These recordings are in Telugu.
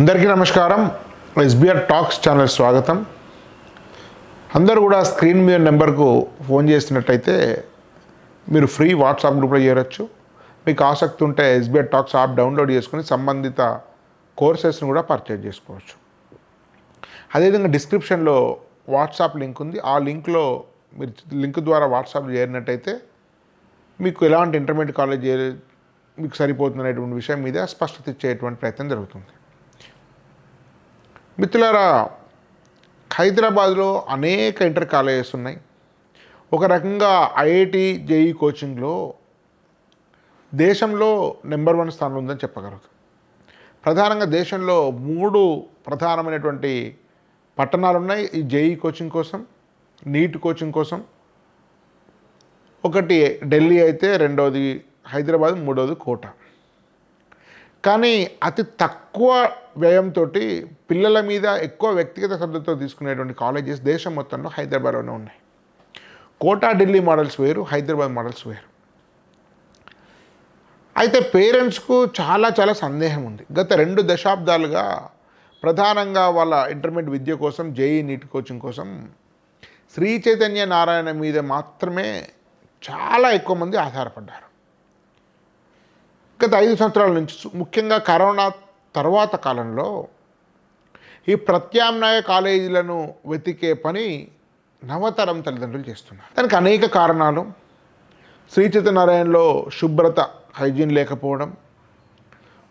అందరికీ నమస్కారం. ఎస్బిఆర్ టాక్స్ ఛానల్ స్వాగతం. అందరూ కూడా స్క్రీన్ మీద నెంబర్కు ఫోన్ చేసినట్టయితే మీరు ఫ్రీ వాట్సాప్ గ్రూప్లో చేరొచ్చు. మీకు ఆసక్తి ఉంటే ఎస్బిఆర్ టాక్స్ యాప్ డౌన్లోడ్ చేసుకుని సంబంధిత కోర్సెస్ని కూడా పర్చేజ్ చేసుకోవచ్చు. అదేవిధంగా డిస్క్రిప్షన్లో వాట్సాప్ లింక్ ఉంది. ఆ లింక్లో మీరు లింక్ ద్వారా వాట్సాప్ చేరినట్టయితే మీకు ఎలాంటి ఇంటర్మీడియట్ కాలేజ్ మీకు సరిపోతుందనేటువంటి విషయం మీద స్పష్టత ఇచ్చేటువంటి ప్రయత్నం జరుగుతుంది. మిత్రులారా, హైదరాబాద్లో అనేక ఇంటర్ కాలేజెస్ ఉన్నాయి. ఒక రకంగా ఐఐటి జేఈ కోచింగ్లో దేశంలో నెంబర్ 1 స్థానంలో ఉందని చెప్పగలుగుతాం. ప్రధానంగా దేశంలో 3 ప్రధానమైనటువంటి పట్టణాలు ఉన్నాయి ఈ జేఈ కోచింగ్ కోసం, నీట్ కోచింగ్ కోసం. ఒకటి ఢిల్లీ అయితే, రెండవది హైదరాబాద్, మూడవది కోటా. కానీ అతి తక్కువ వ్యయంతో పిల్లల మీద ఎక్కువ వ్యక్తిగత శ్రద్ధతో తీసుకునేటువంటి కాలేజెస్ దేశం మొత్తంలో హైదరాబాద్లోనే ఉన్నాయి. కోటా ఢిల్లీ మోడల్స్ వేరు, హైదరాబాద్ మోడల్స్ వేరు. అయితే పేరెంట్స్కు చాలా సందేహం ఉంది. గత 2 దశాబ్దాలుగా ప్రధానంగా వాళ్ళ ఇంటర్మీడియట్ విద్య కోసం, జేఈ నీట్ కోచింగ్ కోసం శ్రీ చైతన్య నారాయణ మీద మాత్రమే చాలా ఎక్కువ మంది ఆధారపడ్డారు. గత 5 సంవత్సరాల నుంచి, ముఖ్యంగా కరోనా తర్వాత కాలంలో ఈ ప్రత్యామ్నాయ కాలేజీలను వెతికే పని నవతరం తల్లిదండ్రులు చేస్తున్నారు. దానికి అనేక కారణాలు. శ్రీ చైతన్యనారాయణలో శుభ్రత, హైజీన్ లేకపోవడం,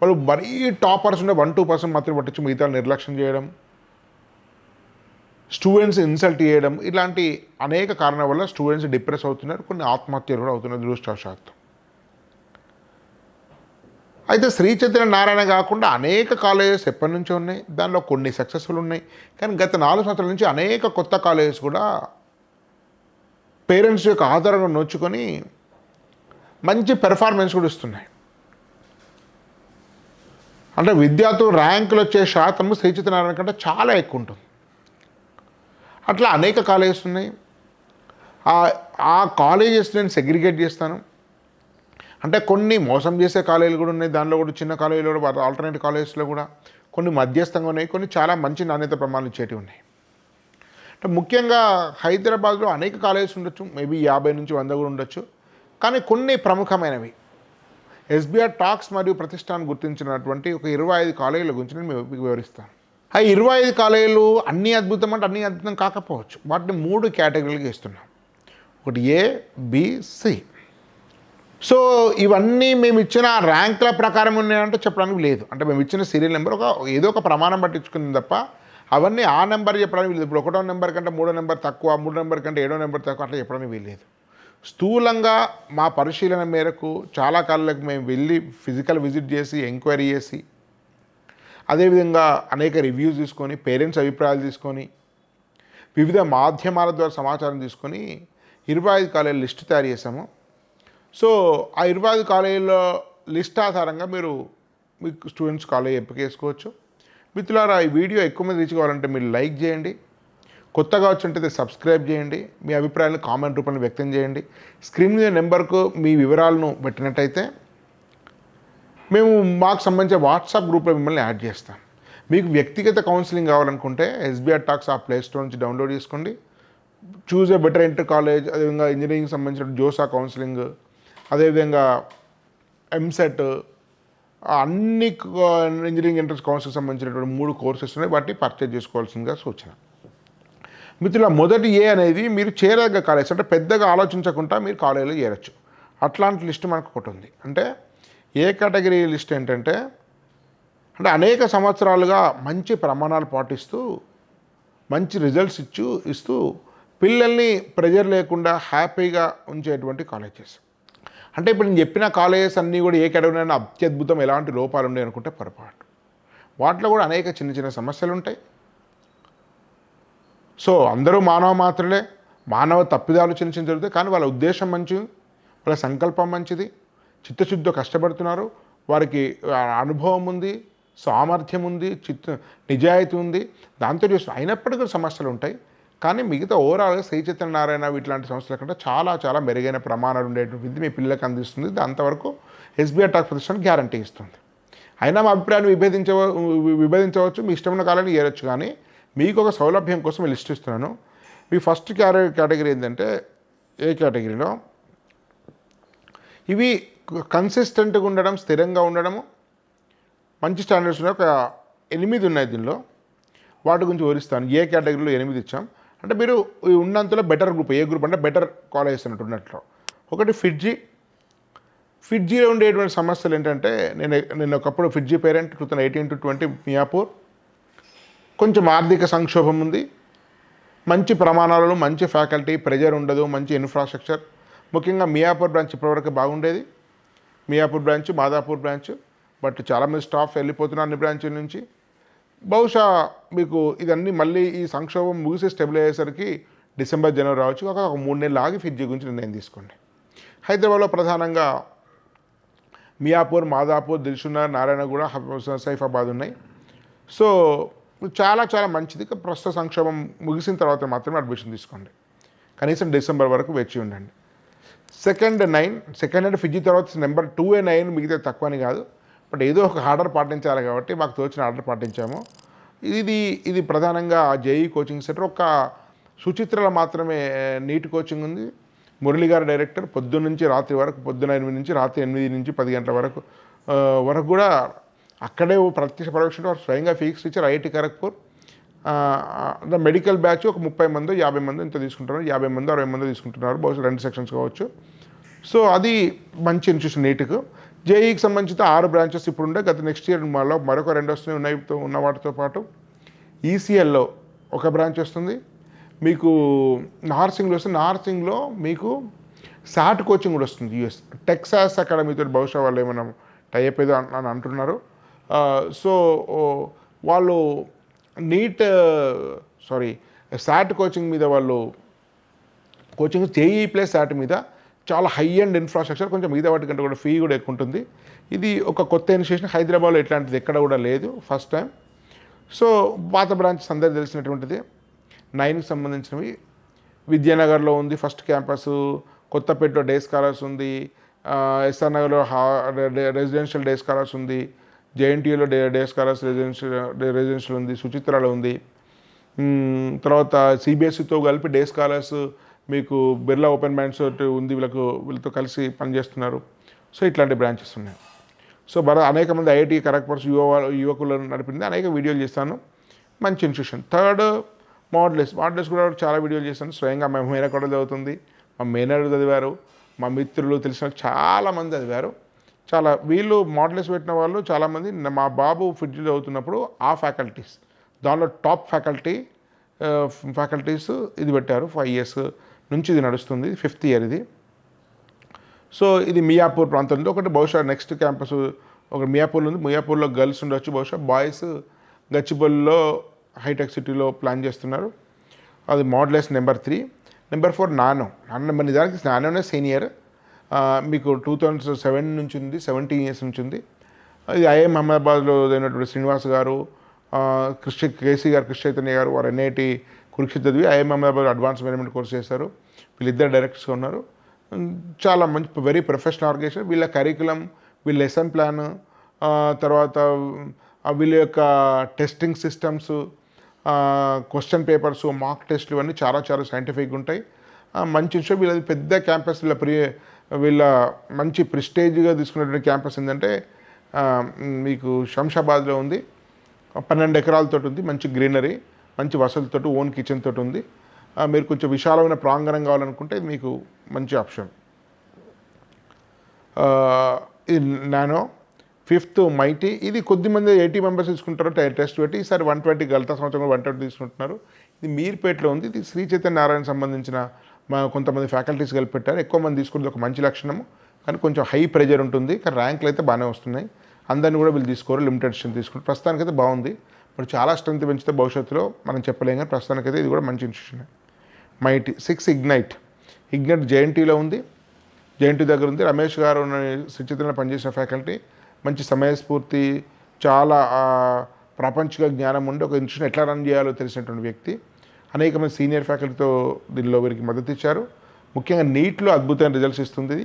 వాళ్ళు మరీ టాపర్స్ ఉండే 1-2% మాత్రం పట్టించి మిగతా నిర్లక్ష్యం చేయడం, స్టూడెంట్స్ ఇన్సల్ట్ చేయడం, ఇలాంటి అనేక కారణాల వల్ల స్టూడెంట్స్ డిప్రెస్ అవుతున్నారు. కొన్ని ఆత్మహత్యలు కూడా అవుతున్నారు దురదృష్టవశాత్తు. అయితే శ్రీ చైతన్య నారాయణ కాకుండా అనేక కాలేజెస్ ఎప్పటి నుంచో ఉన్నాయి. దానిలో కొన్ని సక్సెస్ఫుల్ ఉన్నాయి. కానీ గత 4 సంవత్సరాల నుంచి అనేక కొత్త కాలేజెస్ కూడా పేరెంట్స్ యొక్క ఆధారంగా నోచుకొని మంచి పెర్ఫార్మెన్స్ కూడా ఇస్తున్నాయి. అంటే విద్యార్థులు ర్యాంకులు వచ్చే శాతం శ్రీ చైతన్య నారాయణ కంటే చాలా ఎక్కువ ఉంటుంది. అట్లా అనేక కాలేజెస్ ఉన్నాయి. ఆ కాలేజెస్ నేను సెగ్రిగేట్ చేస్తాను. అంటే కొన్ని మోసం చేసే కాలేజీలు కూడా ఉన్నాయి. దానిలో కూడా చిన్న కాలేజీలో కూడా, ఆల్టర్నేట్ కాలేజెస్లో కూడా కొన్ని మధ్యస్థంగా ఉన్నాయి, కొన్ని చాలా మంచి నాణ్యత ప్రమాణాలు ఇచ్చేటివి ఉన్నాయి. అంటే ముఖ్యంగా హైదరాబాద్లో అనేక కాలేజెస్ ఉండొచ్చు, మేబీ 50 నుంచి 100 కూడా ఉండొచ్చు. కానీ కొన్ని ప్రముఖమైనవి ఎస్బిఆర్ టాక్స్ మరియు ప్రతిష్టాన్ గుర్తించినటువంటి ఒక 25 కాలేజీల గురించి నేను మీకు వివరిస్తాను. ఆ 25 కాలేజీలు అన్నీ అద్భుతం అంటే అన్నీ అద్భుతం కాకపోవచ్చు. వాటిని 3 కేటగిరీలుగా ఇస్తున్నాం. ఒకటి ఏ, బి, సి. సో ఇవన్నీ మేము ఇచ్చిన ర్యాంకుల ప్రకారం ఉన్నాయంటే చెప్పడానికి లేదు. అంటే మేము ఇచ్చిన సీరియల్ నెంబర్ ఏదో ఒక ప్రమాణం పట్టించుకుంది తప్ప అవన్నీ ఆ నెంబర్ చెప్పడానికి వీలేదు. ఇప్పుడు 1వ నెంబర్ కంటే 3వ నెంబర్ తక్కువ, 3వ నెంబర్ కంటే 7వ నెంబర్ తక్కువ, అట్లా చెప్పడానికి వీలేదు. స్థూలంగా మా పరిశీలన మేరకు చాలా కాలాలకు మేము వెళ్ళి ఫిజికల్ విజిట్ చేసి, ఎంక్వైరీ చేసి, అదేవిధంగా అనేక రివ్యూస్ తీసుకొని, పేరెంట్స్ అభిప్రాయాలు తీసుకొని, వివిధ మాధ్యమాల ద్వారా సమాచారం తీసుకొని 25 కాలేజీల లిస్టు తయారు చేసాము. సో ఆ 25 కాలేజీల లిస్ట్ ఆధారంగా మీకు స్టూడెంట్స్ కాలేజ్ ఎంపిక చేసుకోవచ్చు. మిత్రులారా, ఈ వీడియో ఎక్కువ మంది రీచ్ కావాలంటే మీరు లైక్ చేయండి, కొత్తగా వచ్చినట్టయితే సబ్స్క్రైబ్ చేయండి, మీ అభిప్రాయాలను కామెంట్ రూపంలో వ్యక్తం చేయండి. స్క్రీన్ మీద నెంబర్కు మీ వివరాలను పెట్టినట్టయితే మేము మాకు సంబంధించిన వాట్సాప్ గ్రూప్లో మిమ్మల్ని యాడ్ చేస్తాం. మీకు వ్యక్తిగత కౌన్సిలింగ్ కావాలనుకుంటే ఎస్బిఆర్ టాక్స్ ఆ ప్లేస్టోర్ నుంచి డౌన్లోడ్ చేసుకోండి. Choose a better inter college, అదేవిధంగా ఇంజనీరింగ్ సంబంధించిన జోసా కౌన్సిలింగ్, అదేవిధంగా ఎంసెట్, అన్ని ఇంజనీరింగ్ ఎంట్రన్స్ కౌన్సిల్కి సంబంధించినటువంటి 3 కోర్సెస్ ఉన్నాయి. వాటిని పర్చేజ్ చేసుకోవాల్సిందిగా సూచన. మిత్రుల, మొదటి ఏ అనేది మీరు చేరదగ్గ కాలేజ్, అంటే పెద్దగా ఆలోచించకుండా మీరు కాలేజీలో చేరచ్చు. అట్లాంటి లిస్ట్ మనకు ఒకటి ఉంది. అంటే ఏ కేటగిరీ లిస్ట్ ఏంటంటే, అంటే అనేక సంవత్సరాలుగా మంచి ప్రమాణాలు పాటిస్తూ మంచి రిజల్ట్స్ ఇస్తూ పిల్లల్ని ప్రెజర్ లేకుండా హ్యాపీగా ఉంచేటువంటి కాలేజెస్. అంటే ఇప్పుడు నేను చెప్పిన కాలేజెస్ అన్నీ కూడా ఏ కేటగిరీ అయినా అత్యద్భుతం, ఎలాంటి లోపాలు ఉన్నాయి అనుకుంటే పొరపాటు. వాటిలో కూడా అనేక చిన్న సమస్యలు ఉంటాయి. సో అందరూ మానవ మాత్రలే, మానవ తప్పిదాలు చిన్న జరుగుతాయి. కానీ వాళ్ళ ఉద్దేశం మంచిది, వాళ్ళ సంకల్పం మంచిది, చిత్తశుద్ధితో కష్టపడుతున్నారు, వారికి అనుభవం ఉంది, సామర్థ్యం ఉంది, నిజాయితీ ఉంది. దాంతో చూసి అయినప్పటికీ సమస్యలు ఉంటాయి. కానీ మిగతా ఓవరాల్గా శ్రీ చైతన్య నారాయణ ఇట్లాంటి సంస్థల కంటే చాలా మెరుగైన ప్రమాణాలు ఉండేటువంటి విద్య మీ పిల్లలకు అందిస్తుంది. అంతవరకు ఎస్బిఆర్ టాక్స్ ప్రతిష్టాన్ గ్యారంటీ ఇస్తుంది. అయినా మా అభిప్రాయాన్ని విభేదించవచ్చు, మీ ఇష్టమైన కాలాన్ని ఏరొచ్చు. కానీ మీకు ఒక సౌలభ్యం కోసం లిస్ట్ ఇస్తున్నాను. మీ ఫస్ట్ కేటగిరీ ఏంటంటే ఏ కేటగిరీలో ఇవి కన్సిస్టెంట్గా ఉండడం, స్థిరంగా ఉండడము, మంచి స్టాండర్డ్స్ ఉన్నాయి. ఒక 8 ఉన్నాయి దీనిలో. వాటి గురించి వివరిస్తాను. ఏ కేటగిరీలో 8 ఇచ్చాం అంటే మీరు ఉన్నంతలో బెటర్ గ్రూప్. ఏ గ్రూప్ అంటే బెటర్ కాలేజెస్ అన్నట్టు ఉన్నట్లు. ఒకటి ఫిడ్జీలో ఉండేటువంటి సమస్యలు ఏంటంటే నేను ఒకప్పుడు ఫిడ్జీ పేరెంట్ 2018 to 20 మియాపూర్. కొంచెం ఆర్థిక సంక్షోభం ఉంది, మంచి ప్రమాణాలు, మంచి ఫ్యాకల్టీ, ప్రెజర్ ఉండదు, మంచి ఇన్ఫ్రాస్ట్రక్చర్. ముఖ్యంగా మియాపూర్ బ్రాంచ్ ఇప్పటివరకు బాగుండేది. Miyapur branch, Madhapur branch. But చాలామంది స్టాఫ్ వెళ్ళిపోతున్నారు అన్ని బ్రాంచ్ల నుంచి. బహుశా మీకు ఇదన్నీ మళ్ళీ ఈ సంక్షోభం ముగిసి స్టెబిల్ అయ్యేసరికి డిసెంబర్, జనవరి రావచ్చు. ఒక 3 నెలలు ఆగి ఫిడ్జీ గురించి నిర్ణయం తీసుకోండి. హైదరాబాద్లో ప్రధానంగా మియాపూర్, మాదాపూర్, దిల్సుఖ్నగర్, నారాయణగూడ, సైఫాబాద్ ఉన్నాయి. సో చాలా చాలా మంచిది. ప్రస్తుత సంక్షోభం ముగిసిన తర్వాత మాత్రమే అడ్మిషన్ తీసుకోండి. కనీసం డిసెంబర్ వరకు వేచి ఉండండి. సెకండ్ అంటే ఫిడ్జీ తర్వాత నెంబర్ 2 9 మిగతా తక్కువ అని కాదు. బట్ ఏదో ఒక ఆర్డర్ పాటించాలి కాబట్టి మాకు తోచిన ఆర్డర్ పాటించాము. ఇది ప్రధానంగా జేఈ కోచింగ్ సెంటర్. ఒక సుచిత్రలో మాత్రమే నీట్ కోచింగ్ ఉంది. మురళి గారు డైరెక్టర్. పొద్దున్న నుంచి రాత్రి వరకు, పొద్దున 8 నుంచి రాత్రి 8 నుంచి 10 గంటల వరకు కూడా అక్కడే ప్రత్యక్ష పరోక్షంగా స్వయంగా ఫీక్స్ teacher IIT Kharagpur. Medical batch ఒక 30 మంది 50 మంది ఇంత తీసుకుంటున్నారు. 50 మంది 60 మంది తీసుకుంటున్నారు. బహుశా 2 సెక్షన్స్ కావచ్చు. సో అది మంచి ఇన్స్టిట్యూషన్ నీట్కు. జేఈకి సంబంధించిన 6 బ్రాంచెస్ ఇప్పుడు ఉండే. గత నెక్స్ట్ ఇయర్ మరొక 2 వస్తున్నాయి ఉన్న వాటితో పాటు. ఈసీఎల్లో ఒక బ్రాంచ్ వస్తుంది. మీకు నార్సింగ్లో వస్తుంది. నార్సింగ్లో మీకు సాట్ కోచింగ్ కూడా వస్తుంది. యూఎస్ టెక్సాస్ అకాడమీతో బహుశా వాళ్ళు ఏమైనా టైప్ ఏదో అని అంటున్నారు. సో వాళ్ళు సాట్ కోచింగ్ మీద వాళ్ళు కోచింగ్ జేఈ ప్లస్ సాట్ మీద చాలా హై అండ్ ఇన్ఫ్రాస్ట్రక్చర్, కొంచెం మిగతా వాటి కంటే కూడా ఫీ కూడా ఎక్కువ ఉంటుంది. ఇది ఒక కొత్త ఇనిషియేషన్. హైదరాబాద్లో ఇట్లాంటిది ఎక్కడ కూడా లేదు, ఫస్ట్ టైం. సో పాత బ్రాంచెస్ అందరికీ తెలిసినటువంటిది. 9కి సంబంధించినవి విద్యానగర్లో ఉంది ఫస్ట్ క్యాంపస్. కొత్తపేటలో డే స్కాలర్స్ ఉంది. ఎస్ఆర్ నగర్లో రెసిడెన్షియల్ డే స్కాలర్స్ ఉంది. జేఎన్టీయూలో డే స్కాలర్స్ రెసిడెన్షియల్ ఉంది. సుచిత్రలో ఉంది. తర్వాత సిబిఎస్ఈతో కలిపి డే స్కాలర్స్ మీకు బిర్లా ఓపెన్ మైండ్స్ ఉంది. వీళ్ళతో కలిసి పనిచేస్తున్నారు. సో ఇట్లాంటి బ్రాంచెస్ ఉన్నాయి. సో అనేక మంది ఐఐటి ఖరగ్పూర్ యువకులను నడిపింది. అనేక వీడియోలు చేస్తాను. మంచి ఇన్స్టిట్యూషన్. థర్డ్ మోడ్లెస్ కూడా చాలా వీడియోలు చేశాను. స్వయంగా మా మేనకోడ చదువుతుంది, మా మేనడు చదివారు, మా మిత్రులు తెలిసిన చాలామంది చదివారు. వీళ్ళు మోడ్లెస్ పెట్టిన వాళ్ళు చాలామంది మా బాబు ఫిడ్జీ చదువుతున్నప్పుడు ఆ ఫ్యాకల్టీస్, దానిలో టాప్ ఫ్యాకల్టీస్ ఇది పెట్టారు. 5 years నుంచి ఇది నడుస్తుంది. 5th year ఇది. సో ఇది మియాపూర్ ప్రాంతంలో ఒకటి. బహుశా నెక్స్ట్ క్యాంపస్ ఒక మియాపూర్లో ఉంది. మియాపూర్లో గర్ల్స్ ఉండొచ్చు. బహుశా బాయ్స్ గచ్చిబౌలిలో హైటెక్ సిటీలో ప్లాన్ చేస్తున్నారు. అది మోడ్లెస్ నెంబర్ 3. నెంబర్ 4 నానో నిజానికి నానోనే సీనియర్. మీకు 2007 నుంచి ఉంది, 17 years నుంచి ఉంది. ఇది ఐఐఎం అహ్మదాబాద్లో అయినటువంటి శ్రీనివాస్ గారు, కేసీ గారు, కృష్ణ చైతన్య గారు, వారు ఎన్ఐటి కురుక్షేత్ర చదివి IIM Ahmedabad advance management course చేశారు. వీళ్ళిద్దరు డైరెక్టర్స్గా ఉన్నారు. చాలా మంచి వెరీ ప్రొఫెషనల్ ఆర్గనైజేషన్. వీళ్ళ కరికులం, వీళ్ళ లెసన్ ప్లాన్, తర్వాత వీళ్ళ యొక్క టెస్టింగ్ సిస్టమ్స్, క్వశ్చన్ పేపర్స్, మాక్ టెస్ట్లు ఇవన్నీ చాలా చాలా సైంటిఫిక్గా ఉంటాయి. మంచి విషయం. వీళ్ళది పెద్ద క్యాంపస్. వీళ్ళ మంచి ప్రిస్టేజ్గా తీసుకున్నటువంటి క్యాంపస్ ఏంటంటే మీకు శంషాబాద్లో ఉంది. 12 ఎకరాలతో ఉంది. మంచి గ్రీనరీ, మంచి వసతులతో, ఓన్ కిచెన్ తోటి ఉంది. మీరు కొంచెం విశాలమైన ప్రాంగణం కావాలనుకుంటే మీకు మంచి ఆప్షన్. ఇది నానో. 5th mighty. ఇది కొద్దిమంది 80 members తీసుకుంటారు టెస్ట్ పెట్టి. ఈసారి 120 గత సంవత్సరం 120 తీసుకుంటున్నారు. ఇది మీర్పేటలో ఉంది. ఇది శ్రీ చైతన్య నారాయణ సంబంధించిన కొంతమంది ఫ్యాకల్టీస్ కలిపి పెట్టారు. ఎక్కువ మంది తీసుకుంటే ఒక మంచి లక్షణము. కానీ కొంచెం హై ప్రెజర్ ఉంటుంది. కానీ ర్యాంకులు అయితే బాగానే వస్తున్నాయి. అందరినీ కూడా వీళ్ళు తీసుకోరు, లిమిటెడ్ స్ట్రెంత్ తీసుకుంటారు. ప్రస్తుతానికైతే బాగుంది. మరి చాలా స్ట్రెంత్ పెంచితే భవిష్యత్తులో మనం చెప్పలేం. కానీ ప్రస్తుతానికైతే ఇది కూడా మంచి ఇన్స్టిట్యూషన్. మైటీ. 6 ఇగ్నైట్ జేఎన్టీలో ఉంది. జేఎన్టీ దగ్గర ఉంది. రమేష్ గారు శ్రీచిత్రంలో పనిచేసిన ఫ్యాకల్టీ. మంచి సమయస్ఫూర్తి, చాలా ప్రాపంచిక జ్ఞానం ఉండి ఒక ఇన్స్టిట్యూషన్ ఎట్లా రన్ చేయాలో తెలిసినటువంటి వ్యక్తి. అనేక మంది సీనియర్ ఫ్యాకల్టీతో దీనిలో వీరికి మద్దతు ఇచ్చారు. ముఖ్యంగా నీట్లో అద్భుతమైన రిజల్ట్స్ ఇస్తుంది.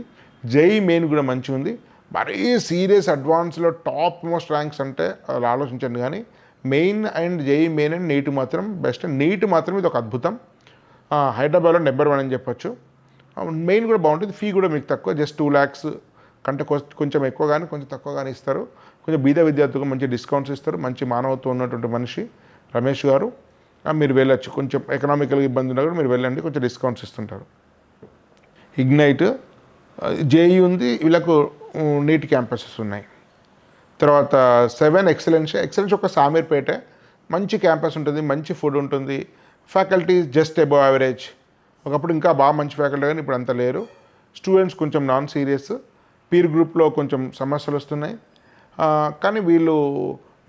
జేఈ మెయిన్ కూడా మంచిగా ఉంది. మరీ సీరియస్ అడ్వాన్స్లో టాప్ మోస్ట్ ర్యాంక్స్ అంటే అలా ఆలోచించండి. కానీ main and JEE main and NEET మాత్రం బెస్ట్. నీట్ మాత్రం ఇది ఒక అద్భుతం. హైదరాబాద్లో నెంబర్ 1 అని చెప్పొచ్చు. మెయిన్ కూడా బాగుంటుంది. ఫీ కూడా మీకు తక్కువ, జస్ట్ 2 lakhs కంటే కొంచెం ఎక్కువ కానీ కొంచెం తక్కువ కానీ ఇస్తారు. కొంచెం బీద విద్యార్థులకు మంచి డిస్కౌంట్స్ ఇస్తారు. మంచి మానవత్వం ఉన్నటువంటి మనిషి రమేష్ గారు. మీరు వెళ్ళొచ్చు. కొంచెం ఎకనామికల్గా ఇబ్బంది ఉన్నా కూడా మీరు వెళ్ళండి, కొంచెం డిస్కౌంట్స్ ఇస్తుంటారు. ఇగ్నైట్, జేఈ ఉంది, వీళ్ళకు నీట్ క్యాంపసెస్ ఉన్నాయి. తర్వాత 7 ఎక్సలెన్స్ ఒక సామీర్పేట, మంచి క్యాంపస్ ఉంటుంది, మంచి ఫుడ్ ఉంటుంది, ఫ్యాకల్టీ జస్ట్ అబవ్ యావరేజ్. ఒకప్పుడు ఇంకా బాగా మంచి ఫ్యాకల్టీ కానీ ఇప్పుడు అంత లేరు. స్టూడెంట్స్ కొంచెం నాన్ సీరియస్, పీర్ గ్రూప్లో కొంచెం సమస్యలు వస్తున్నాయి. కానీ వీళ్ళు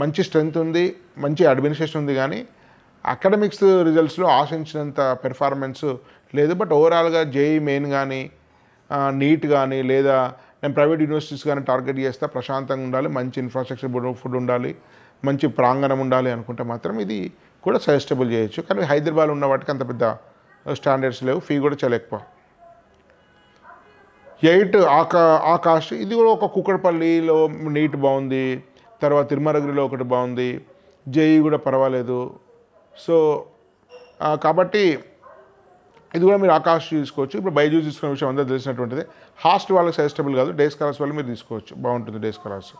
మంచి స్ట్రెంగ్త్ ఉంది, మంచి అడ్మినిస్ట్రేషన్ ఉంది. కానీ అకాడమిక్స్ రిజల్ట్స్లో ఆశించినంత పెర్ఫార్మెన్స్ లేదు. బట్ ఓవరాల్గా జేఈ మెయిన్ కానీ నీట్ కానీ లేదా నేను ప్రైవేట్ యూనివర్సిటీస్ కానీ టార్గెట్ చేస్తే ప్రశాంతంగా ఉండాలి, మంచి ఇన్ఫ్రాస్ట్రక్చర్ ఫుడ్ ఉండాలి, మంచి ప్రాంగణం ఉండాలి అనుకుంటే మాత్రం ఇది కూడా సజెస్టబుల్ చేయొచ్చు. కానీ హైదరాబాద్ ఉన్న వాటికి అంత పెద్ద స్టాండర్డ్స్ లేవు, ఫీ కూడా చాలా ఎక్కువ. 8 ఆకాష్, ఇది కూడా ఒక కుక్కడపల్లిలో నీట్ బాగుంది, తర్వాత తిరుమలగిరిలో ఒకటి బాగుంది, జేఈ కూడా పర్వాలేదు. సో కాబట్టి ఇది కూడా మీరు ఆకాష్ తీసుకోవచ్చు. ఇప్పుడు బైజూస్ తీసుకునే విషయం అందరూ తెలిసినటువంటిది. హాస్టల్ వాళ్ళకి సజెస్టబుల్ కాదు, డే స్కాలర్స్ వాళ్ళు మీరు తీసుకోవచ్చు, బాగుంటుంది డే స్కాలర్స్.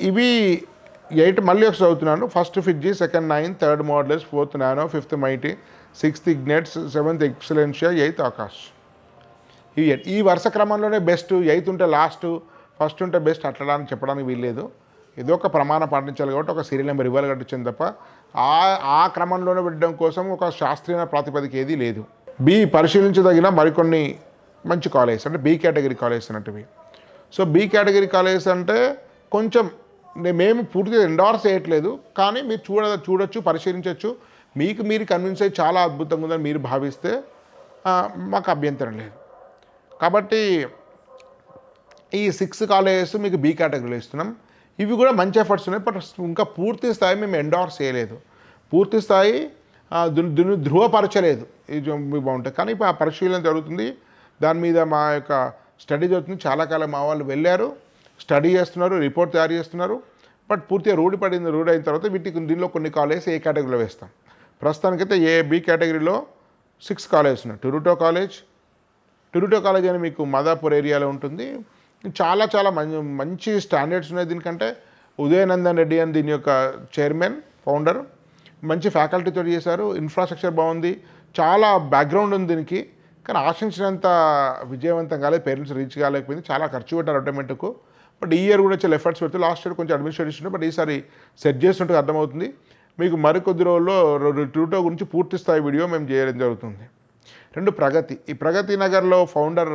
ఇవి 8 మళ్ళీ ఒకసారి చదువుతున్నాను. ఫస్ట్ ఫిట్జీ, సెకండ్ 9, థర్డ్ మోడలెస్, fourth Nano, fifth Mighty, 6th Ignites, 7th Excellentia, 8th Aakash. ఈ వరుస క్రమంలోనే బెస్ట్, 8th ఉంటే లాస్ట్, ఫస్ట్ ఉంటే బెస్ట్ అట్లా అని చెప్పడానికి వీల్లేదు. ఏదో ఒక ప్రమాణం పాటించాలి కాబట్టి ఒక సీరియల్ నెంబర్ ఇవ్వాలి కట్టించింది తప్ప ఆ క్రమంలోనే పెట్టడం కోసం ఒక శాస్త్రీయ ప్రాతిపదిక ఏదీ లేదు. బి పరిశీలించదగిన మరికొన్ని మంచి కాలేజెస్ అంటే బి కేటగిరీ కాలేజెస్ అన్నట్టువి. సో బి కేటగిరీ కాలేజెస్ అంటే కొంచెం మేము పూర్తిగా ఎండార్స్ చేయట్లేదు, కానీ మీరు చూడొచ్చు, పరిశీలించవచ్చు. మీకు మీరు కన్విన్స్ అయ్యి చాలా అద్భుతంగా ఉందని మీరు భావిస్తే మాకు అభ్యంతరం లేదు. కాబట్టి ఈ 6 కాలేజెస్ మీకు బి కేటగిరీలో ఇస్తున్నాం. ఇవి కూడా మంచి ఎఫర్ట్స్ ఉన్నాయి, బట్ ఇంకా పూర్తి స్థాయి మేము ఎండార్స్ చేయలేదు, పూర్తి స్థాయి ధృవపరచలేదు. ఇది బాగుంటుంది. కానీ ఇప్పుడు ఆ పరిశీలన జరుగుతుంది, దాని మీద మా యొక్క స్టడీ జరుగుతుంది. చాలా కాలం మా వాళ్ళు వెళ్ళారు, స్టడీ చేస్తున్నారు, రిపోర్ట్ తయారు చేస్తున్నారు. బట్ పూర్తిగా రూఢి అయిన తర్వాత దీనిలో కొన్ని కాలేజెస్ ఏ కేటగిరీలో వేస్తాం. ప్రస్తుతానికైతే బి కేటగిరీలో 6 కాలేజెస్ ఉన్నాయి. టొరటో కాలేజ్ అని మీకు మాదాపూర్ ఏరియాలో ఉంటుంది. చాలా మంచి స్టాండర్డ్స్ ఉన్నాయి. దీనికంటే ఉదయనందన్ రెడ్డి అని దీని యొక్క చైర్మన్, ఫౌండర్, మంచి ఫ్యాకల్టీతో చేశారు. ఇన్ఫ్రాస్ట్రక్చర్ బాగుంది, చాలా బ్యాక్గ్రౌండ్ ఉంది దీనికి. కానీ ఆశించినంత విజయవంతం కాలేదు, పేరెంట్స్ రీచ్ కాలేకపోయింది, చాలా ఖర్చు పెట్టారు అటోమేటిక్కు. బట్ ఈ ఇయర్ కూడా చాలా ఎఫర్ట్స్ పెడుతుంది. లాస్ట్ ఇయర్ కొంచెం అడ్మినిస్ట్రేషన్, బట్ ఈసారి సెట్ చేస్తుంటే అర్థమవుతుంది. మీకు మరికొద్ది రోజుల్లో టొరటో గురించి పూర్తి స్థాయి వీడియో మేము చేయడం జరుగుతుంది. 2 ప్రగతి. ఈ ప్రగతి నగర్లో ఫౌండర్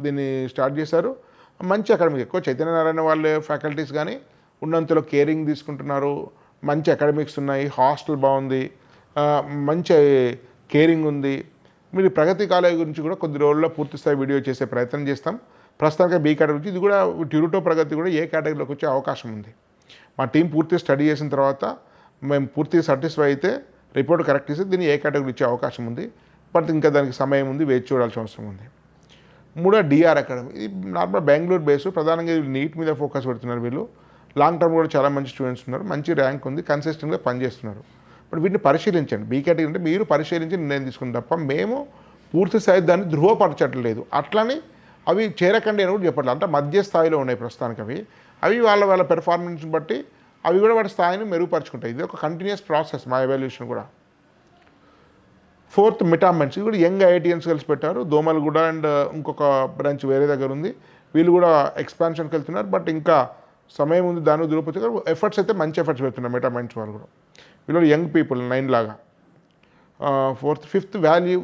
దీన్ని స్టార్ట్ చేశారు. మంచి అకాడమిక్, ఎక్కువ చైతన్య నారాయణ వాళ్ళే ఫ్యాకల్టీస్ కానీ ఉన్నంతలో కేరింగ్ తీసుకుంటున్నారు, మంచి అకాడమిక్స్ ఉన్నాయి, హాస్టల్ బాగుంది, మంచి కేరింగ్ ఉంది. మీరు ప్రగతి కాలేజ్ గురించి కూడా కొద్ది రోజుల్లో పూర్తి స్థాయి వీడియో చేసే ప్రయత్నం చేస్తాం. ప్రస్తుతానికి బి కేటగిరీ, ఇది కూడా టొరటో ప్రగతి కూడా ఏ కేటగిరీలోకి వచ్చే అవకాశం ఉంది. మా టీం పూర్తి స్టడీ చేసిన తర్వాత మేము పూర్తిగా సాటిస్ఫై అయితే రిపోర్ట్ కరెక్ట్ చేసి దీన్ని ఏ కేటగిరీ ఇచ్చే అవకాశం ఉంది. బట్ ఇంకా దానికి సమయం ఉంది, వేచి చూడాల్సిన అవసరం ఉంది. 3 డిఆర్ అకాడమీ, ఇది నార్మల్ బెంగళూరు బేస్, ప్రధానంగా నీట్ మీద ఫోకస్ పెడుతున్నారు వీళ్ళు. లాంగ్ టర్మ్ కూడా చాలా మంచి స్టూడెంట్స్ ఉన్నారు, మంచి ర్యాంక్ ఉంది, కన్సిస్టెంట్గా పనిచేస్తున్నారు. బట్ వీటిని పరిశీలించండి. బీ కేటగిరీ అంటే మీరు పరిశీలించి నిర్ణయం తీసుకుని తప్ప మేము పూర్తి స్థాయి దాన్ని ధృవపరచట్లేదు. అట్లని అవి చేరకండి అని కూడా చెప్పట్లేదు. అంటే మధ్య స్థాయిలో ఉన్నాయి ప్రస్తుతానికి అవి వాళ్ళ పెర్ఫార్మెన్స్ని బట్టి అవి కూడా వాటి స్థాయిని మెరుగుపరుచుకుంటాయి. ఇది ఒక కంటిన్యూస్ ప్రాసెస్ మా ఎవాల్యుయేషన్ కూడా. 4th మిటామెంట్స్, ఇది కూడా యంగ్ ఐఐటియన్స్ కలిసి పెట్టారు. దోమలగూడ అండ్ ఇంకొక బ్రాంచ్ వేరే దగ్గర ఉంది. వీళ్ళు కూడా ఎక్స్పాన్షన్కి వెళ్తున్నారు, బట్ ఇంకా సమయం ఉంది, దాన్ని దురుపయోగ ఎఫర్ట్స్ అయితే మంచి ఎఫర్ట్స్ పెడుతున్నారు మిటామెంట్స్ వాళ్ళు కూడా. వీళ్ళు యంగ్ పీపుల్ 9 లాగా. 4th 5th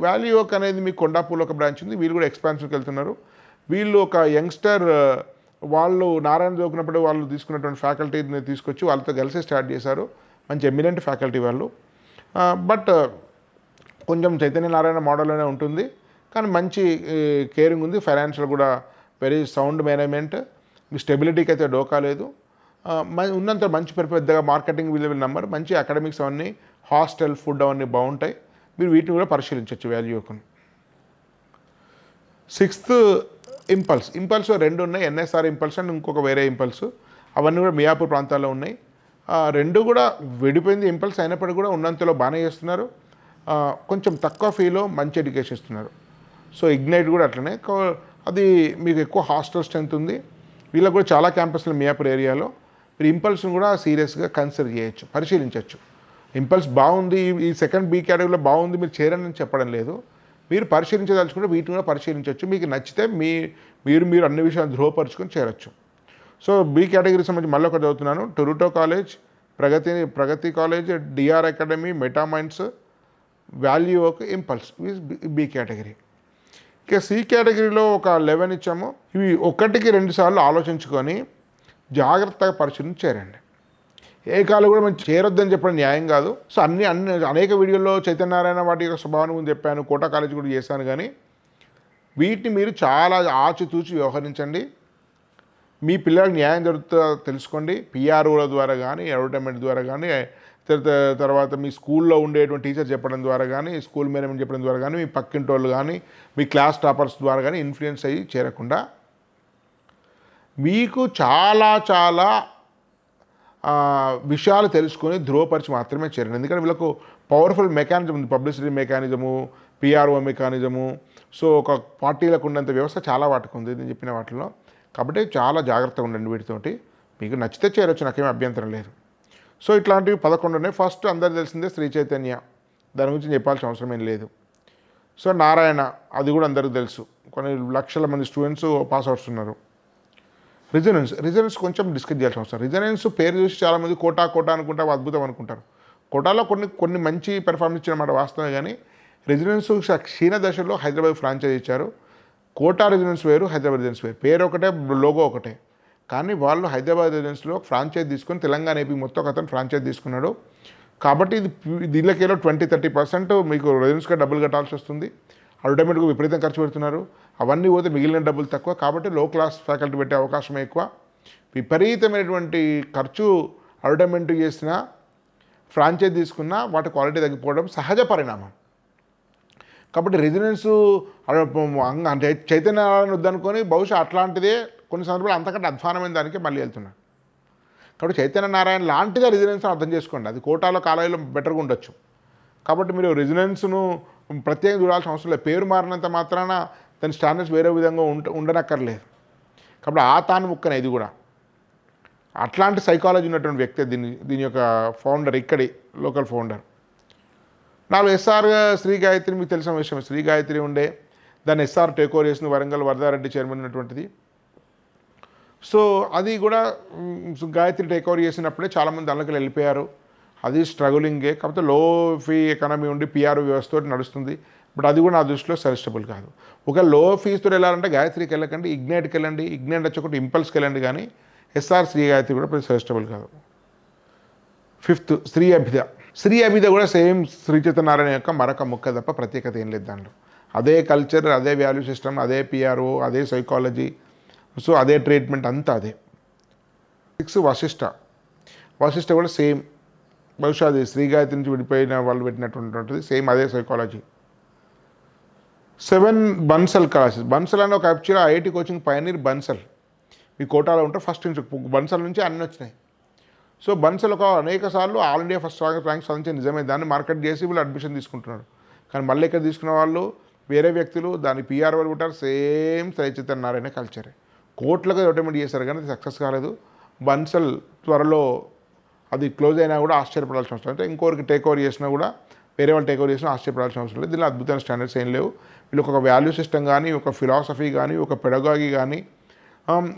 వాల్యూ ఒక అనేది మీకు కొండాపూర్లో ఒక బ్రాంచ్ ఉంది, వీళ్ళు కూడా ఎక్స్పాన్షన్కి వెళ్తున్నారు. వీళ్ళు ఒక యంగ్స్టర్, వాళ్ళు నారాయణ చదువుకున్నప్పుడు వాళ్ళు తీసుకున్నటువంటి ఫ్యాకల్టీని తీసుకొచ్చి వాళ్ళతో కలిసి స్టార్ట్ చేశారు. మంచి ఎమినెంట్ ఫ్యాకల్టీ వాళ్ళు. బట్ కొంచెం చైతన్య నారాయణ మోడల్లోనే ఉంటుంది, కానీ మంచి కేరింగ్ ఉంది. ఫైనాన్షియల్ కూడా వెరీ సౌండ్ మేనేజ్మెంట్, మీ స్టెబిలిటీకి అయితే డోకా లేదు. ఉన్నంత మంచి పెద్దగా మార్కెటింగ్ విలువల నెంబర్, మంచి అకాడమిక్స్ అవన్నీ, హాస్టల్ ఫుడ్ అవన్నీ బాగుంటాయి. మీరు వీటిని కూడా పరిశీలించవచ్చు వాల్యూకుని. 6th ఇంపల్స్ 2 ఉన్నాయి. ఎన్ఎస్ఆర్ ఇంపల్స్ అండ్ ఇంకొక వేరే ఇంపల్స్. అవన్నీ కూడా మియాపూర్ ప్రాంతాల్లో ఉన్నాయి. 2 కూడా విడిపోయింది ఇంపల్స్ అయినప్పటికీ కూడా ఉన్నంతలో బాగానే చేస్తున్నారు. కొంచెం తక్కువ ఫీలో మంచి ఎడ్యుకేషన్ ఇస్తున్నారు. సో ఇగ్నైట్ కూడా అట్లనే. అది మీకు ఎక్కువ హాస్టల్ స్ట్రెంత్ ఉంది. వీళ్ళకి కూడా చాలా క్యాంపస్లు మియాపూర్ ఏరియాలో. మీరు ఇంపల్స్ని కూడా సీరియస్గా కన్సిడర్ చేయొచ్చు, పరిశీలించవచ్చు. ఇంపల్స్ బాగుంది, ఈ సెకండ్ బి కేటగిరీలో బాగుంది, మీరు చేరని చెప్పడం లేదు. మీరు పరిశీలించదలుచుకుంటే వీటిని కూడా పరిశీలించవచ్చు. మీకు నచ్చితే మీరు అన్ని విషయాలు ధృవపరుచుకొని చేరొచ్చు. సో బి కేటగిరీ సంబంధించి మళ్ళీ ఒకటి చదువుతున్నాను. Toronto college, Pragati college, DR academy, Metaminds, value work, Impulse B category. ఇక సి కేటగిరీలో ఒక 11 ఇచ్చాము. ఇవి 1కి 2 సార్లు ఆలోచించుకొని జాగ్రత్తగా పరిశీలన చేరండి. ఏ కాలు కూడా మనం చేరొద్దని చెప్పడం న్యాయం కాదు. సో అనేక వీడియోల్లో చైతన్యనారాయణ వాటి యొక్క స్వభావం గురించి చెప్పాను, కోటా కాలేజ్ కూడా చేశాను. కానీ వీటిని మీరు చాలా ఆచితూచి వ్యవహరించండి. మీ పిల్లలకు న్యాయం జరుగుతుందో తెలుసుకోండి. పిఆర్ఓల ద్వారా కానీ, అడ్వర్టైజ్మెంట్ ద్వారా కానీ, తర్వాత మీ స్కూల్లో ఉండేటువంటి టీచర్ చెప్పడం ద్వారా కానీ, స్కూల్ మేనేజ్మెంట్ చెప్పడం ద్వారా కానీ, మీ పక్కింటి వాళ్ళు కానీ, మీ క్లాస్ టాపర్స్ ద్వారా కానీ ఇన్ఫ్లుయెన్స్ అయ్యి చేరకుండా మీకు చాలా విషయాలు తెలుసుకొని ధృవపరిచి మాత్రమే చేరండి. ఎందుకంటే వీళ్ళకు పవర్ఫుల్ మెకానిజం ఉంది, publicity mechanism, PRO mechanism. So ఒక పార్టీలకు ఉన్నంత వ్యవస్థ చాలా వాటికి ఉంది నేను చెప్పిన వాటిలో. కాబట్టి చాలా జాగ్రత్తగా ఉండండి వీటితోటి. మీకు నచ్చితే చేరొచ్చు, నాకేమీ అభ్యంతరం లేదు. సో ఇట్లాంటివి 11 ఉన్నాయి. ఫస్ట్ అందరికీ తెలిసిందే శ్రీ చైతన్య, దాని గురించి చెప్పాల్సిన అవసరం ఏం లేదు. సో నారాయణ, అది కూడా అందరికీ తెలుసు, కొన్ని లక్షల మంది స్టూడెంట్స్ పాస్ అవుట్స్ ఉన్నారు. రిజనెన్స్ కొంచెం డిస్కస్ చేయాల్సిన అవసరం. రిజనెన్స్ పేరు చూసి చాలామంది కోటా అనుకుంటారు, అద్భుతం అనుకుంటారు. కోటాలో కొన్ని మంచి పెర్ఫార్మెన్స్ ఇచ్చినమాట వాస్తవమే. కానీ రెసిడెన్స్ క్షీణ దశలో హైదరాబాద్ ఫ్రాంచైజ్ ఇచ్చారు. కోటా రెసిడెన్స్ వేరు, హైదరాబాద్ రెసిడెన్స్ వేరు. పేరు ఒకటే, లోగో ఒకటే. కానీ వాళ్ళు హైదరాబాద్ రెసిడెన్స్లో ఫ్రాంచైజ్ తీసుకొని తెలంగాణ ఏపీ మొత్తం అతను ఫ్రాంచైజ్ తీసుకున్నాడు. కాబట్టి దీనికేలో 20-30% మీకు రెసిడెన్స్గా డబ్బులు కట్టాల్సి వస్తుంది. అల్టిమేట్గా విపరీతం ఖర్చు పెడుతున్నారు. అవన్నీ పోతే మిగిలిన డబ్బులు తక్కువ. కాబట్టి లో క్లాస్ ఫ్యాకల్టీ పెట్టే అవకాశం ఎక్కువ. విపరీతమైనటువంటి ఖర్చు అల్టిమేట్ చేసినా, ఫ్రాంచైజ్ తీసుకున్నా వాటి క్వాలిటీ తగ్గిపోవడం సహజ పరిణామం. కాబట్టి రెసిడెన్స్ అంటే చైతన్యనారాయణ వద్దనుకొని బహుశా అట్లాంటిదే కొన్ని సందర్భాలు అంతకంటే అధ్వానమైన దానికి మళ్ళీ వెళ్తున్నారు. కాబట్టి చైతన్యనారాయణ లాంటిదే రెసిడెన్స్ అర్థం చేసుకోండి. అది కోటాలో కాలేజీలో బెటర్గా ఉండొచ్చు. కాబట్టి మీరు రెసిడెన్స్ను ప్రత్యేకంగా చూడాల్సిన అవసరం లేదు. పేరు మారినంత మాత్రాన దాని స్టాండర్డ్స్ వేరే విధంగా ఉండనక్కర్లేదు. కాబట్టి తాను ముక్కనే ఇది కూడా. అట్లాంటి సైకాలజీ ఉన్నటువంటి వ్యక్తి దీని యొక్క ఫౌండర్, ఇక్కడి local founder. 4 SR Sri Gayatri, మీకు తెలిసిన విషయం. శ్రీ గాయత్రి ఉండే, దాన్ని ఎస్ఆర్ టేక్ ఓవర్ చేసింది, వరంగల్ వరదారెడ్డి చైర్మన్ ఉన్నటువంటిది. సో అది కూడా గాయత్రి టేక్ ఓవర్ చేసినప్పుడే చాలామంది దానిలోకి వెళ్ళిపోయారు. అది స్ట్రగులింగే. కాకపోతే లో ఫీ ఎకానమీ ఉండి పిఆర్ వ్యవస్థతో నడుస్తుంది. బట్ అది కూడా నా దృష్టిలో సజెస్టబుల్ కాదు. ఒక లో ఫీజుతో వెళ్ళాలంటే గాయత్రికి వెళ్ళకండి, ఇగ్నైట్కి వెళ్ళండి. ఇగ్నైట్ వచ్చి ఇంపల్స్కి వెళ్ళండి. కానీ ఎస్ఆర్ శ్రీ గాయత్రి కూడా ప్రతి సజెస్టబుల్ కాదు. 5th శ్రీ అభిద కూడా సేమ్ శ్రీ చైతన్యనారాయణ యొక్క మరొక ముక్క తప్ప ప్రత్యేకత ఏం లేదు దాంట్లో. అదే కల్చర్, అదే వాల్యూ సిస్టమ్, అదే పిఆర్ఓ, అదే సైకాలజీ, సో అదే ట్రీట్మెంట్ అంతా అదే. 6 వశిష్ట కూడా సేమ్. బహుశా అది శ్రీ గాయత్రి నుంచి విడిపోయిన వాళ్ళు పెట్టినటువంటిది, సేమ్ అదే సైకాలజీ. 7 బన్సల్ క్లాసెస్. బన్సల్ అని ఒక యాక్చువల్గా ఐఐటి కోచింగ్ పయనీర్ బన్సల్. మీ కోటాలో ఉంటే ఫస్ట్ నుంచి బన్సల్ నుంచి అన్నీ వచ్చినాయి. సో బన్సల్ అనేక సార్లు ఆల్ ఇండియా ఫస్ట్ ర్యాంక్ సాధించే నిజమే. దాన్ని మార్కెట్ చేసి వీళ్ళు అడ్మిషన్ తీసుకుంటున్నారు. కానీ మళ్ళీ ఇక్కడ తీసుకున్న వాళ్ళు వేరే వ్యక్తులు, దాని పిఆర్ వాళ్ళు ఉంటారు. సేమ్ శ్రీ చైతన్యనారాయణ కల్చరే. కోట్లుగా అటెంప్ట్ చేశారు కానీ అది సక్సెస్ కాలేదు. బన్సల్ త్వరలో అది క్లోజ్ అయినా కూడా ఆశ్చర్యపడాల్సిన అవసరం. అంటే ఇంకొకరికి టేక్ ఓవర్ చేసినా కూడా, వేరే వాళ్ళు టేక్ ఓవర్ చేసినా ఆశ్చర్యపడాల్సిన అవసరం లేదు. దీనిలో అద్భుతమైన స్టాండర్డ్స్ ఏం లేవు. వీళ్ళు ఒక వాల్యూ సిస్టమ్ కానీ, ఒక ఫిలాసఫీ కానీ, ఒక పెడగాగి కానీ,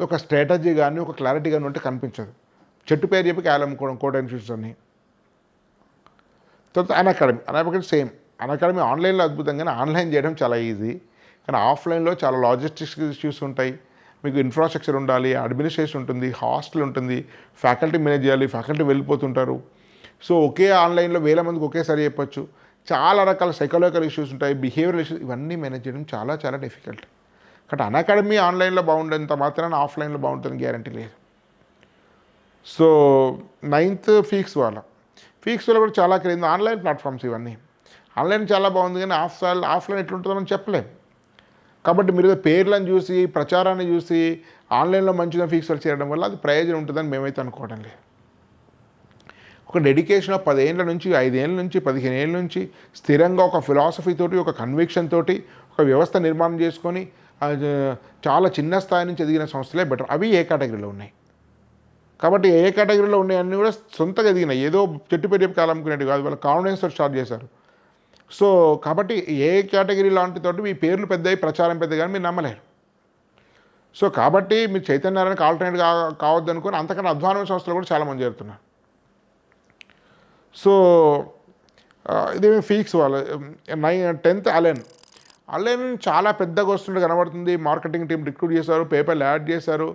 ఒక స్ట్రాటజీ కానీ, ఒక క్లారిటీ కానీ ఉంటే కనిపించదు. చెట్టు పేరు చెప్పి కాయలమ్ముకోవడం కోట ఇన్స్టిట్యూట్స్ అన్ని. తర్వాత అన్అకాడమీ సేమ్. అన్అకాడమీ ఆన్లైన్లో అద్భుతం, కానీ ఆన్లైన్ చేయడం చాలా ఈజీ. కానీ ఆఫ్లైన్లో చాలా లాజిస్టిక్స్ ఇష్యూస్ ఉంటాయి. మీకు ఇన్ఫ్రాస్ట్రక్చర్ ఉండాలి, అడ్మినిస్ట్రేషన్ ఉంటుంది, హాస్టల్ ఉంటుంది, ఫ్యాకల్టీ మేనేజ్ చేయాలి, ఫ్యాకల్టీ వెళ్ళిపోతుంటారు. సో ఒకే ఆన్లైన్లో వేల మందికి ఒకేసారి చెప్పొచ్చు. చాలా రకాల సైకలాజికల్ ఇష్యూస్ ఉంటాయి, బిహేవియరల్ ఇష్యూస్, ఇవన్నీ మేనేజ్ చేయడం చాలా డిఫికల్ట్. కాబట్టి అన్అకాడమీ ఆన్లైన్లో బాగుండేంత మాత్రాన ఆఫ్లైన్లో బాగుంటుంది గ్యారంటీ లేదు. సో 9th ఫీక్స్ వాళ్ళ కూడా చాలా క్రేజ్. ఆన్లైన్ ప్లాట్ఫామ్స్ ఇవన్నీ. ఆన్లైన్ చాలా బాగుంది, కానీ ఆఫ్లైన్ ఎట్లుంటుందో మనం చెప్పలేం. కాబట్టి మీరు పేర్లను చూసి ప్రచారాన్ని చూసి ఆన్లైన్లో మంచిగా ఫీజులు చేయడం వల్ల అది ప్రయోజనం ఉంటుందని మేమైతే అనుకోవడం లేదు. ఒక డెడికేషన్ 10 ఏళ్ళ నుంచి 5 ఏళ్ళ నుంచి 15 ఏళ్ళ నుంచి స్థిరంగా ఒక ఫిలాసఫీ తోటి ఒక కన్విక్షన్ తోటి ఒక వ్యవస్థ నిర్మాణం చేసుకొని చాలా చిన్న స్థాయి నుంచి ఎదిగిన సంస్థలే బెటర్. అవి ఏ కేటగిరీలో ఉన్నాయి. కాబట్టి ఏ కేటగిరీలో ఉన్నాయన్నీ కూడా సొంతగా ఎదిగినాయి. ఏదో చెట్టు పెట్టి కాలమ్ముకునేవి కాదు. వాళ్ళ కాన్ఫిడెన్స్ తోటి స్టార్ట్ చేశారు. సో కాబట్టి ఏ కేటగిరీ లాంటితోటి మీ పేర్లు పెద్దవి ప్రచారం పెద్ద కానీ మీరు నమ్మలేరు. సో కాబట్టి మీరు చైతన్యనారాయణకి ఆల్టర్నేట్ కావద్దు అనుకుని అంతకన్నా అధ్వానమైన సంస్థలు కూడా చాలామంది చేరుతున్నారు. సో ఇదేమి ఫీక్స్ వాళ్ళు 10th అలెన్ చాలా పెద్దగా వస్తుంటే కనబడుతుంది. మార్కెటింగ్ టీం రిక్రూట్ చేశారు, పేపర్లు యాడ్ చేశారు.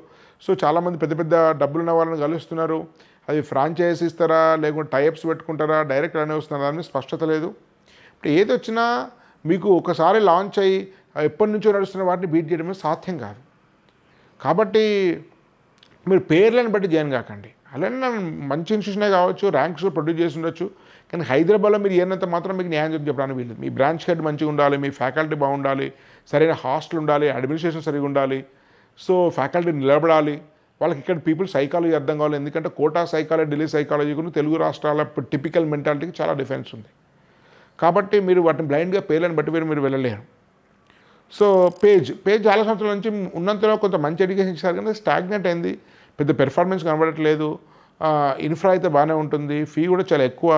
సో చాలామంది పెద్ద పెద్ద డబ్బులున్న వాళ్ళని కలుస్తున్నారు. అది ఫ్రాంచైజ్ ఇస్తారా లేకుంటే టైప్స్ పెట్టుకుంటారా డైరెక్ట్ అనే వస్తున్నారా అని స్పష్టత లేదు. ఇప్పుడు ఏది వచ్చినా మీకు ఒకసారి లాంచ్ అయ్యి ఎప్పటి నుంచో నడుస్తున్న వాటిని బీట్ చేయడమే సాధ్యం కాదు. కాబట్టి మీరు పేర్లను బట్టి జాయిన్ కాకండి. అలానే మంచి ఇన్స్టిట్యూషనే కావచ్చు, ర్యాంక్స్ ప్రొడ్యూస్ చేసి ఉండొచ్చు. కానీ హైదరాబాద్లో మీరు ఏనంత మాత్రం మీకు న్యాయం చెప్పడానికి వీళ్ళు. మీ బ్రాంచ్ హెడ్ మంచిగా ఉండాలి, మీ ఫ్యాకల్టీ బాగుండాలి, సరైన హాస్టల్ ఉండాలి, అడ్మినిస్ట్రేషన్ సరిగా ఉండాలి. సో ఫ్యాకల్టీ నిలబడాలి. వాళ్ళకి ఇక్కడ పీపుల్ సైకాలజీ అర్థం కావాలి. ఎందుకంటే కోటా సైకాలజీ, ఢిల్లీ సైకాలజీకు తెలుగు రాష్ట్రాల టిపికల్ మెంటాలిటీకి చాలా డిఫరెన్స్ ఉంది. కాబట్టి మీరు వాటిని బ్లైండ్గా పేర్లను బట్టి మీరు వెళ్ళలేరు. సో పేజ్ చాలా సంవత్సరాల నుంచి ఉన్నంతలో కొంత మంచి ఎడ్యుకేషన్ ఇచ్చారు కానీ స్టాగ్నెంట్ అయింది. పెద్ద పెర్ఫార్మెన్స్ కనబడట్లేదు. ఇన్ఫ్రా అయితే బాగానే ఉంటుంది, ఫీ కూడా చాలా ఎక్కువ.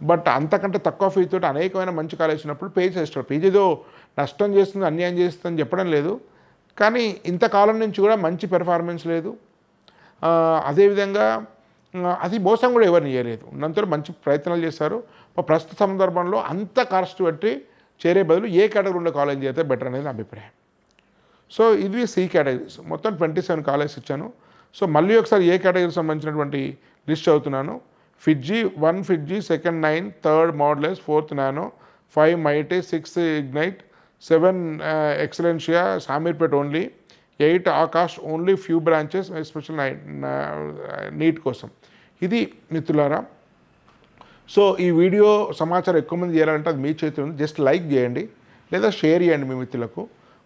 బట్ అంతకంటే తక్కువ ఫీతో అనేకమైన మంచి కాలేజ్ ఉన్నప్పుడు పేజ్ చేస్తారు. పేజ్ ఏదో నష్టం చేస్తుంది, అన్యాయం చేస్తుందని చెప్పడం లేదు. కానీ ఇంతకాలం నుంచి కూడా మంచి పెర్ఫార్మెన్స్ లేదు. అదేవిధంగా అది మోసం కూడా ఎవరిని చేయలేదు. ఉన్నంతలో మంచి ప్రయత్నాలు చేశారు. ప్రస్తుత సందర్భంలో అంత కాస్ట్ పెట్టి చేరే బదులు ఏ కేటగిరీలో కాలేజ్ చేస్తే బెటర్ అనేది నా అభిప్రాయం. సో ఇది సి కేటగిరీస్ మొత్తం 27 కాలేజ్ ఇచ్చాను. సో మళ్ళీ ఒకసారి ఏ కేటగిరీకి సంబంధించినటువంటి లిస్ట్ చదువుతున్నాను. ఫిడ్జీ 1 ఫిడ్జీ, 2nd 9, 3rd మోడ్లెస్, 4th Nano, 5 Mighty, 6 Ignite, 7 Excellentia, Shamirpet only, 8 Aakash only few branches special NEET కోసం. ఇది మిత్రులారా. సో ఈ వీడియో సమాచారం ఎక్కువ మంది చేయాలంటే అది మీ చేతిలో ఉంది. జస్ట్ లైక్ చేయండి లేదా షేర్ చేయండి మీ మిత్రులకు.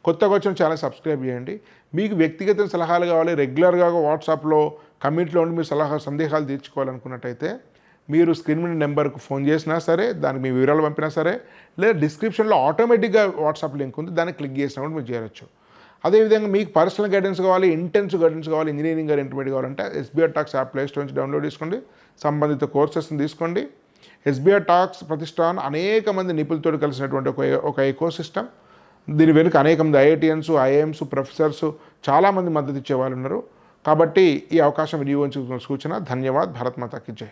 కొత్తగా వచ్చిన ఛానల్ సబ్స్క్రైబ్ చేయండి. మీకు వ్యక్తిగత సలహాలు కావాలి, రెగ్యులర్గా వాట్సాప్లో కమ్యూనిటీలో ఉండి మీ సందేహాలు తీర్చుకోవాలనుకున్నట్టయితే మీరు స్క్రీన్ మీద నెంబర్కు ఫోన్ చేసినా సరే, దానికి మీ వివరాలు పంపినా సరే, లేదా డిస్క్రిప్షన్లో ఆటోమేటిక్గా వాట్సాప్ లింక్ ఉంది, దాన్ని క్లిక్ చేసినా కూడా మీరు చేరొచ్చు. అదేవిధంగా మీకు పర్సనల్ గైడెన్స్ కావాలి, ఇంటెన్స్ గైడెన్స్ కావాలి, ఇంజనీరింగ్ గారు ఇంటర్మీడియట్ కావాలంటే SBR talks app play store నుంచి డౌన్లోడ్ చేసుకోండి, సంబంధిత కోర్సెస్ని తీసుకోండి. ఎస్బీఆర్ టాక్స్ ప్రతిష్టాన్ అనేక మంది నిపుణులతో కలిసినటువంటి ఒక ఎకో సిస్టమ్. దీని వెనుక అనేక మంది ఐఐటియన్స్, ఐఐఎమ్స్, ప్రొఫెసర్స్ చాలామంది మద్దతు ఇచ్చే వాళ్ళు ఉన్నారు. కాబట్టి ఈ అవకాశం వినియోగించుకున్న సూచన. ధన్యవాద్. భారత్ మాతాకి జై.